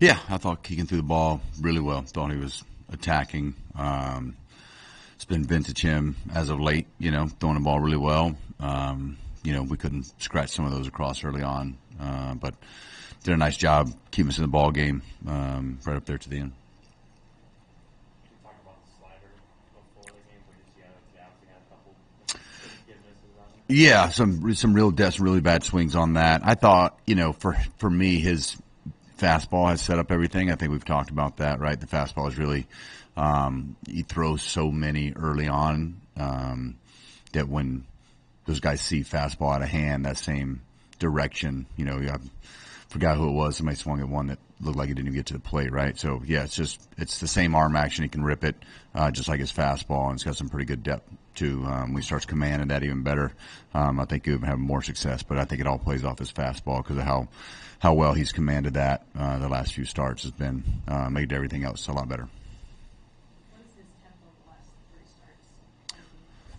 Yeah, I thought Keegan threw the ball really well. Thought he was attacking. It's been vintage him as of late, throwing the ball really well. We couldn't scratch some of those across early on, but did a nice job keeping us in the ball game right up there to the end. Yeah, some really bad swings on that. I thought, for me, his fastball has set up everything. I think we've talked about that, right? The fastball is really he throws so many early on that when those guys see fastball out of hand, that same direction, I forgot who it was. Somebody swung at one that looked like it didn't even get to the plate, right? So yeah, it's the same arm action. He can rip it just like his fastball, and it's got some pretty good depth too. When he starts commanding that even better, I think he'll have more success. But I think it all plays off his fastball because of how well he's commanded that the last few starts has been made everything else a lot better.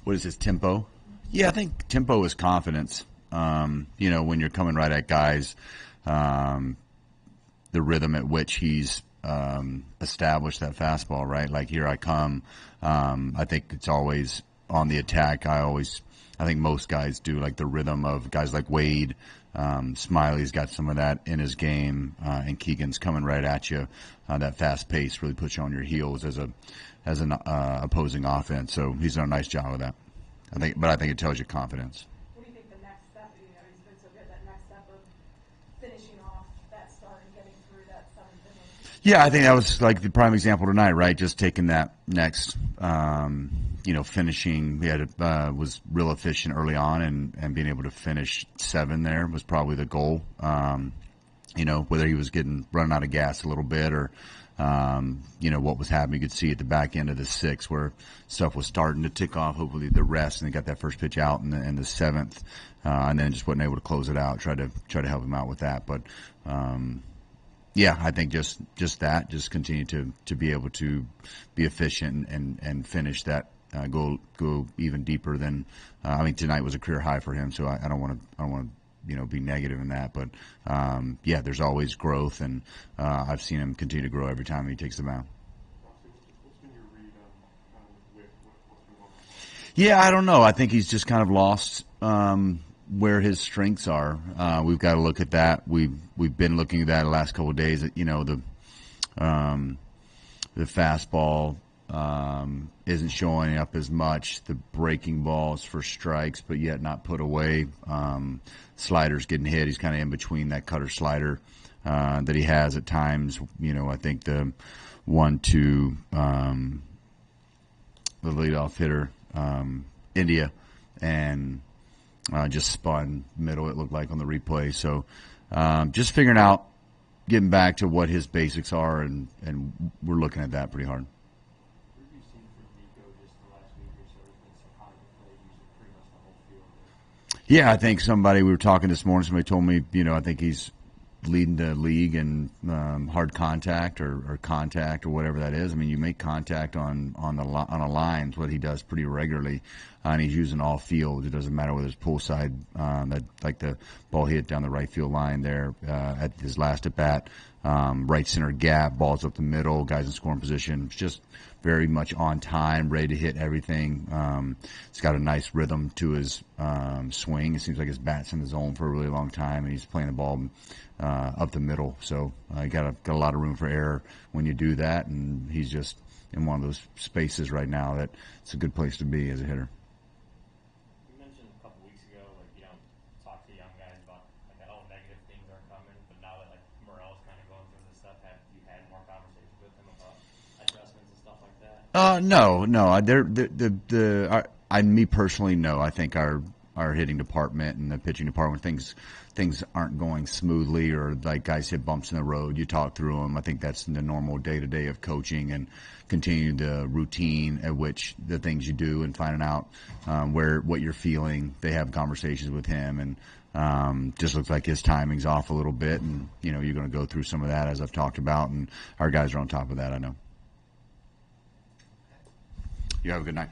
What is his tempo? Yeah, I think tempo is confidence. When you're coming right at guys, the rhythm at which he's established that fastball, right? Like, here I come. I think it's always on the attack. I think most guys do, like the rhythm of guys like Wade. Smiley's got some of that in his game, and Keegan's coming right at you. That fast pace really puts you on your heels as an opposing offense. So he's done a nice job of that. I think it tells you confidence. What do you think the next step? He's been so good. That next step of finishing off that start and getting through that seventh inning. Yeah, I think that was like the prime example tonight, right? Just taking that next, finishing. He was real efficient early on, and being able to finish 7 there was probably the goal. Whether he was running out of gas a little bit or, what was happening. You could see at the back end of the 6th where stuff was starting to tick off, hopefully the rest, and they got that first pitch out in the 7th, and then just wasn't able to close it out. Try to help him out with that. But, I think just continue to be able to be efficient and finish that, go even deeper than, tonight was a career high for him. So I don't want to, be negative in that, but there's always growth, and I've seen him continue to grow every time he takes the mound. Yeah, I don't know. I think he's just kind of lost where his strengths are. We've got to look at that. We've been looking at that the last couple of days. The fastball isn't showing up as much. The breaking balls for strikes, but yet not put away. Sliders getting hit. He's kind of in between that cutter slider that he has at times. I think the 1-2, the leadoff hitter, India, and just spun middle, it looked like, on the replay. So just figuring out, getting back to what his basics are, and we're looking at that pretty hard. Yeah, I think we were talking this morning, somebody told me, I think he's leading the league in hard contact or contact or whatever that is. You make contact on a line, is what he does pretty regularly, and he's using all field. It doesn't matter whether it's pull side, like the ball hit down the right field line there at his last at bat, right center gap, balls up the middle, guys in scoring position. It's just very much on time, ready to hit everything. He's got a nice rhythm to his swing. It seems like his bat's in the zone for a really long time, and he's playing the ball up the middle. So you got a lot of room for error when you do that, and he's just in one of those spaces right now that it's a good place to be as a hitter. You mentioned a couple weeks ago, talk to young guys about negative things are coming, but now that Morel's kind of going through this stuff, have you had more conversations with him about adjustments and stuff like that? No. Me personally, no. I think our hitting department and the pitching department, things aren't going smoothly, or like guys hit bumps in the road. You talk through them. I think that's the normal day-to-day of coaching, and continue the routine at which the things you do, and finding out what you're feeling. They have conversations with him, and just looks like his timing's off a little bit, and you're going to go through some of that, as I've talked about, and our guys are on top of that, I know. You have a good night.